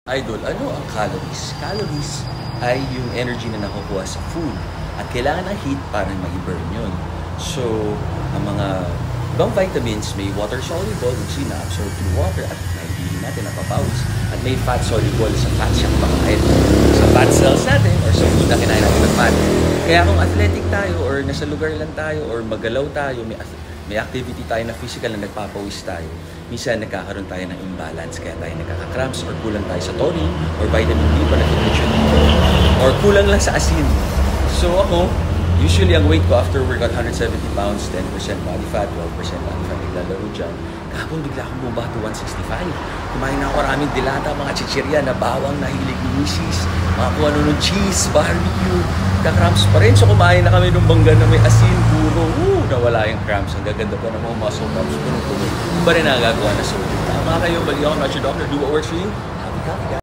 Idol, ano ang calories? Calories ay yung energy na nakukuha sa food at kailangan ng heat para ma-burn yun. So, ang mga ibang vitamins may water-soluble which na-absorb through water at naibihin natin, napapawis. At may fat-soluble sa fat siyang kumakain. Sa fat cells natin or sa food na kinain natin ng fat. Kaya kung athletic tayo or nasa lugar lang tayo or magalaw tayo, may activity tayo na physical na nagpapawis tayo, minsan nagkakaroon tayo ng imbalance kaya tayo nagkaka-cramps or kulang tayo sa tonin or vitamin D pa na-mention dito or kulang lang sa asin. So ako, usually ang weight ko after workout 170 pounds, 10% body fat, 12% body fat, naglalaro dyan. Kahapon bigla akong bumaba to 165. Kumain na ako maraming dilata, mga chichirya na bawang nahilig ni misis, mga kung ano ng cheese, barbecue, ka-cramps pa rin. So kumain na kami nung bangga na may asin, puro, nawala yung cramps. Ang gaganda pa ng mga muscle cramps, puno-puno. Iba rin nagagawa na sodium. Tama kayo, balik ako, not your doctor, do what works for you. Happy, happy, guys.